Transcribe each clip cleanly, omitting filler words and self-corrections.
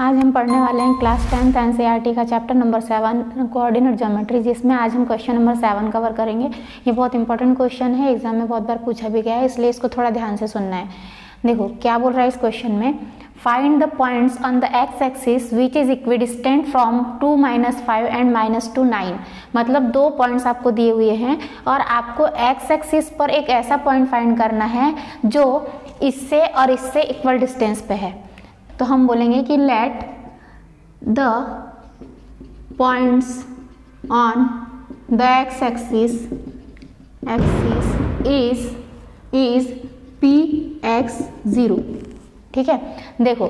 आज हम पढ़ने वाले हैं क्लास 10th एनसीईआरटी का चैप्टर नंबर 7 कोऑर्डिनेट ज्योमेट्री, जिसमें आज हम क्वेश्चन नंबर 7 कवर करेंगे। ये बहुत इंपॉर्टेंट क्वेश्चन है, एग्जाम में बहुत बार पूछा भी गया है, इसलिए इसको थोड़ा ध्यान से सुनना है। देखो क्या बोल रहा है इस क्वेश्चन में, find the points on the x axis which is equidistant from 2 - 5 and -2 9। मतलब दो पॉइंट्स आपको दिए हुए हैं और आपको एक्स एक्सिस पर एक ऐसा पॉइंट फाइंड करना है जो इससे और इससे इक्वल डिस्टेंस पे है। तो हम बोलेंगे कि let the points on the x axis is Px0। ठीक है, देखो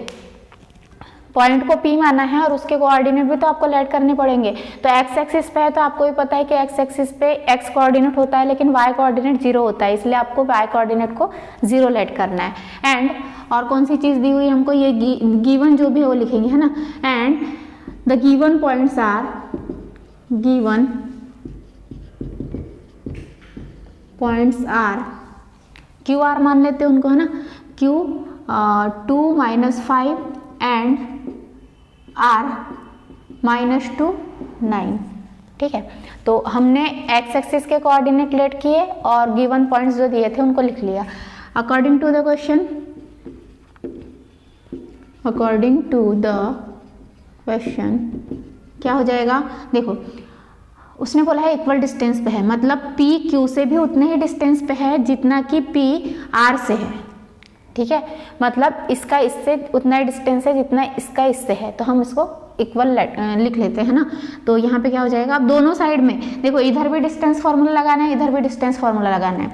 पॉइंट को P माना है और उसके कोऑर्डिनेट भी तो आपको लेट करने पड़ेंगे। तो एक्स एक्सिस पे है तो आपको भी पता है कि एक्स एक्सिस पे एक्स कोऑर्डिनेट होता है लेकिन वाई कोऑर्डिनेट 0 होता है, इसलिए आपको वाई कोऑर्डिनेट को 0 लेट करना है। एंड और कौन सी चीज दी हुई है हमको, ये गिवन जो भी है वो लिखेंगे, है ना। And the given points are Q R मान लेते हैं उनको, है ना। Q 2 - 5 and R -2 9। ठीक है, तो हमने एक्स एक्सिस के कोऑर्डिनेट लेट किए और गिवन पॉइंट्स जो दिए थे उनको लिख लिया। अकॉर्डिंग टू द क्वेश्चन क्या हो जाएगा, देखो उसने बोला है इक्वल डिस्टेंस पे है, मतलब P Q से भी उतने ही डिस्टेंस पे है जितना कि P R से है। ठीक है, मतलब इसका इससे उतना ही डिस्टेंस है जितना इसका इससे है, तो हम इसको इक्वल लिख लेते हैं ना। तो यहाँ पे क्या हो जाएगा, अब दोनों साइड में देखो, इधर भी डिस्टेंस फार्मूला लगाना है, इधर भी डिस्टेंस फार्मूला लगाना है।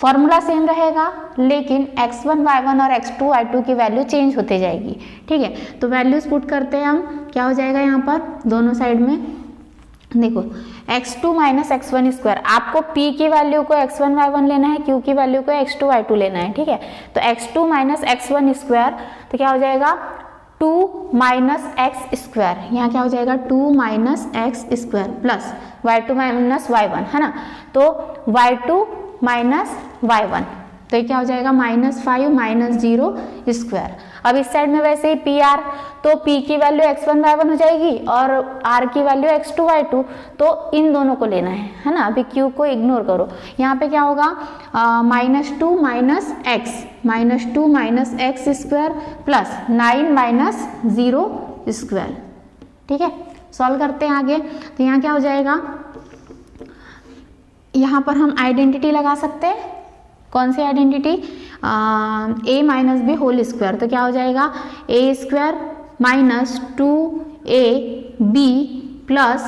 फॉर्मूला सेम रहेगा लेकिन x1 y1 और x2 y2 की वैल्यू चेंज होते जाएगी। ठीक है, तो वैल्यूज पुट करते हैं हम, क्या हो जाएगा यहाँ पर दोनों साइड में, देखो x2 - x1 स्क्वायर, आपको p की वैल्यू को x1 y1 लेना है, q की वैल्यू को x2 y2 लेना है। ठीक है, तो x2 - x1 स्क्वायर, तो क्या हो जाएगा 2 - x स्क्वायर, यहाँ क्या हो जाएगा 2 - x square plus y2 - y1, है ना। तो y2 - y1, तो ये क्या हो जाएगा -5 - 0 स्क्वायर। अब इस साइड में वैसे ही पी आर, तो P की वैल्यू x1 y1 हो जाएगी और R की वैल्यू x2 y2, तो इन दोनों को लेना है ना। अभी Q को इग्नोर करो, यहाँ पे क्या होगा -2 - x स्क्वायर प्लस 9 - 0 स्क्वायर। ठीक है, सॉल्व करते हैं आगे। तो यहाँ क्या हो जाएगा, यहाँ पर हम आइडेंटिटी लगा सकते हैं, कौन सी identity, a - b whole square, तो क्या हो जाएगा a square -2ab plus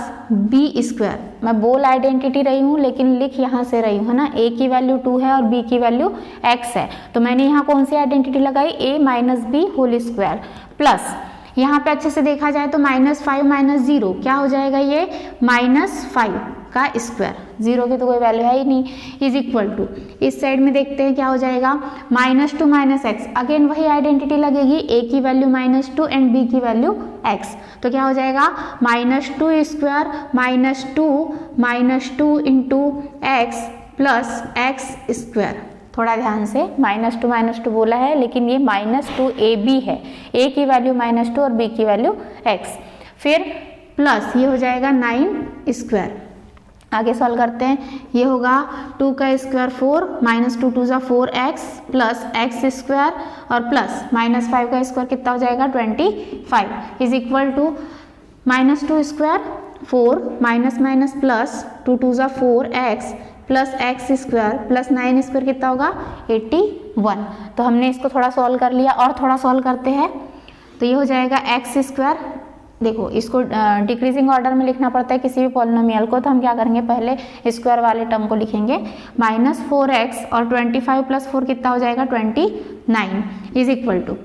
b square. मैं बोल आइडेंटिटी रही हूँ लेकिन लिख यहाँ से रही हूँ, है ना। a की वैल्यू 2 है और b की वैल्यू x है, तो मैंने यहाँ कौन सी आइडेंटिटी लगाई, a - b whole square plus, यहाँ पे अच्छे से देखा जाए तो -5 - 0 क्या हो जाएगा, ये -5 का स्क्वायर, 0 की तो कोई वैल्यू है ही नहीं, इज इक्वल टू, इस साइड में देखते हैं क्या हो जाएगा -2 - x, अगेन वही आइडेंटिटी लगेगी, a की वैल्यू -2 एंड b की वैल्यू x, तो क्या हो जाएगा -2 square -2 into x plus x square. थोड़ा ध्यान से, -2 बोला है लेकिन ये -2ab है, a की वैल्यू -2 और b की वैल्यू x, फिर प्लस ये हो जाएगा 9 स्क्वायर। आगे सॉल्व करते हैं, ये होगा 2 का square 4 -2 2 = 4x plus x square और प्लस -5 का स्क्वायर कितना हो जाएगा 25 is equal to -2 square 4 minus plus 2 2 = 4x plus x square plus 9 square कितना होगा 81। तो हमने इसको थोड़ा सॉल्व कर लिया और थोड़ा सॉल्व करते हैं, तो ये हो जाएगा x स्क्वायर, देखो इसको डिक्रीजिंग ऑर्डर में लिखना पड़ता है किसी भी पॉलिनोमियल को, तो हम क्या करेंगे पहले स्क्वायर वाले टर्म को लिखेंगे, -4x और 25 + 4 कितना हो जाएगा 29 इज इक्वल टू,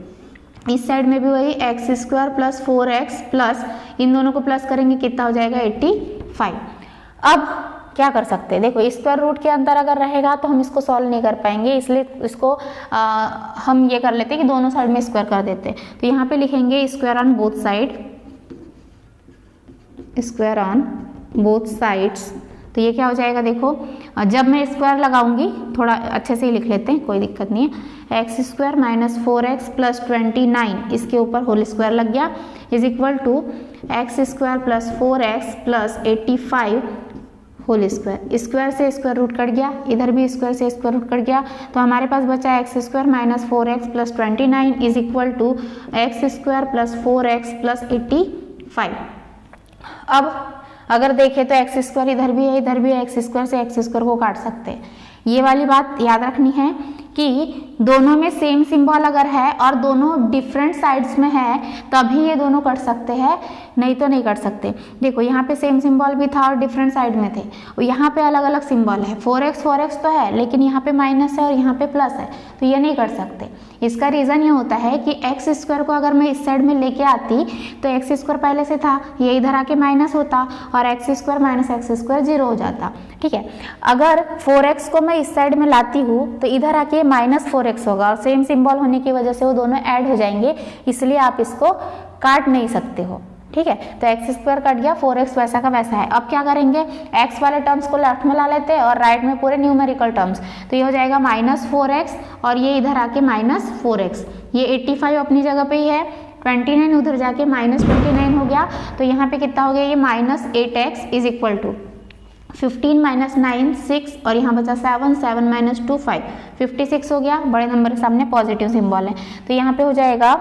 इस साइड में भी वही x square plus 4x plus इन दोनों को प्लस करेंगे कितना हो जाएगा 85। अब क्या कर सकते हैं, देखो स्क्वायर रूट के अंदर अगर रहेगा तो हम इसको सॉल्व नहीं कर पाएंगे, इसलिए इसको हम ये कर लेते हैं कि दोनों साइड में स्क्वायर कर देते हैं। तो यहाँ पे लिखेंगे स्क्वायर ऑन बोथ साइड, तो ये क्या हो जाएगा, देखो जब मैं स्क्वायर लगाऊंगी, थोड़ा अच्छे से ही लिख लेते हैं, कोई दिक्कत नहीं है, x square minus 4x plus 29 इसके ऊपर होल स्क्वायर लग गया is equal to X square plus 4x plus 85 whole square. Square से स्क्वायर रूट कट गया, इधर भी स्क्वायर से स्क्वायर रूट कट गया, तो हमारे पास बचा X square minus 4x plus 29 is equal to X square plus 4x plus 85। अब अगर देखें तो एक्स स्क्वायर इधर भी है, इधर भी है, एक्स स्क्वायर से एक्स स्क्वायर को काट सकते हैं। ये वाली बात याद रखनी है कि दोनों में सेम सिंबल अगर है और दोनों डिफरेंट साइड्स में है तभी ये दोनों कट सकते हैं, नहीं तो नहीं कट सकते। देखो यहाँ पे सेम सिंबल भी था और डिफरेंट साइड में थे, और यहाँ पे अलग अलग सिंबल है, 4x तो है लेकिन यहाँ पे माइनस है और यहाँ पे प्लस है, तो ये नहीं कर सकते। इसका रीज़न ये होता है कि एक्स स्क्वायर को अगर मैं इस साइड में लेके आती तो एक्स स्क्वायर पहले से था, ये इधर आके माइनस होता और x square minus x square 0 हो जाता, ठीक है। अगर 4x को मैं इस साइड में लाती हूँ तो इधर आके माइनस 4x होगा और सेम सिंबल होने की वजह से वो दोनों ऐड हो जाएंगे, इसलिए आप इसको काट नहीं सकते हो, ठीक है। तो एक्स स्क्वायर कट गया, 4x वैसा का वैसा है। अब क्या करेंगे, एक्स वाले टर्म्स को लेफ्ट में ला लेते हैं और राइट में पूरे न्यूमेरिकल टर्म्स, तो ये हो जाएगा माइनस 4x और ये इधर आके माइनस 4x, ये 85 अपनी जगह पे ही है, 29 उधर जाके माइनस 29 हो गया, तो यहाँ पे कितना हो गया, ये minus 8x is equal to 15 minus 9 6 और यहाँ बचा 7 7 माइनस 2 5 56 हो गया। बड़े नंबर के सामने पॉजिटिव सिंबल है, तो यहाँ पे हो जाएगा,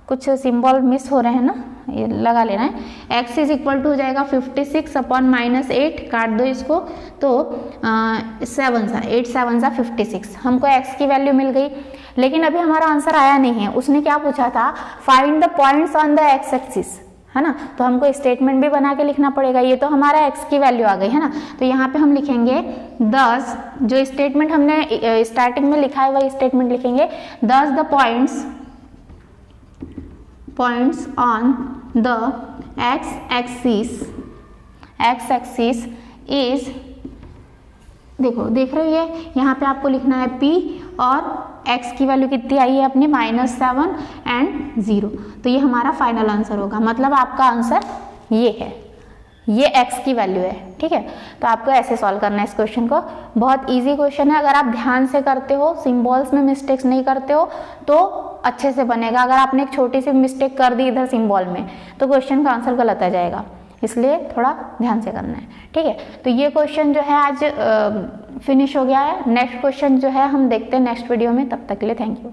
कुछ सिंबल मिस हो रहे हैं ना, ये लगा लेना है। x इज इक्वल टू हो जाएगा 56 अपॉन माइनस 8, काट दो इसको, तो 8 7 सा 56, हमको x की वैल्यू मिल गई। लेकिन अभी हमारा आंसर आया नहीं है, उसने क्या पूछा था, find the points on the x axis, है ना, तो हमको स्टेटमेंट भी बना के लिखना पड़ेगा। ये तो हमारा x की वैल्यू आ गई है ना, तो यहाँ पे हम लिखेंगे 10, जो स्टेटमेंट हमने स्टार्टिंग में लिखा है वही स्टेटमेंट लिखेंगे, 10 the points on the x axis is, देखो देख रहे हो, ये यहाँ पे आपको लिखना है p और x की वैल्यू कितनी आई है अपनी, -7 एंड 0, तो ये हमारा फाइनल आंसर होगा। मतलब आपका आंसर ये है, ये x की वैल्यू है, ठीक है। तो आपको ऐसे सॉल्व करना है इस क्वेश्चन को, बहुत इजी क्वेश्चन है। अगर आप ध्यान से करते हो, सिंबल्स में मिस्टेक्स नहीं करते हो तो अच्छे से बनेगा। अगर आपने एक छोटी सी मिस्टेक कर दी इधर सिंबल में तो क्वेश्चन का आंसर गलत आ जाएगा, इसलिए थोड़ा ध्यान से करना है, ठीक है। तो ये क्वेश्चन जो है आज फिनिश हो गया है। नेक्स्ट क्वेश्चन जो है हम देखते हैं नेक्स्ट वीडियो में, तब तक के लिए थैंक यू।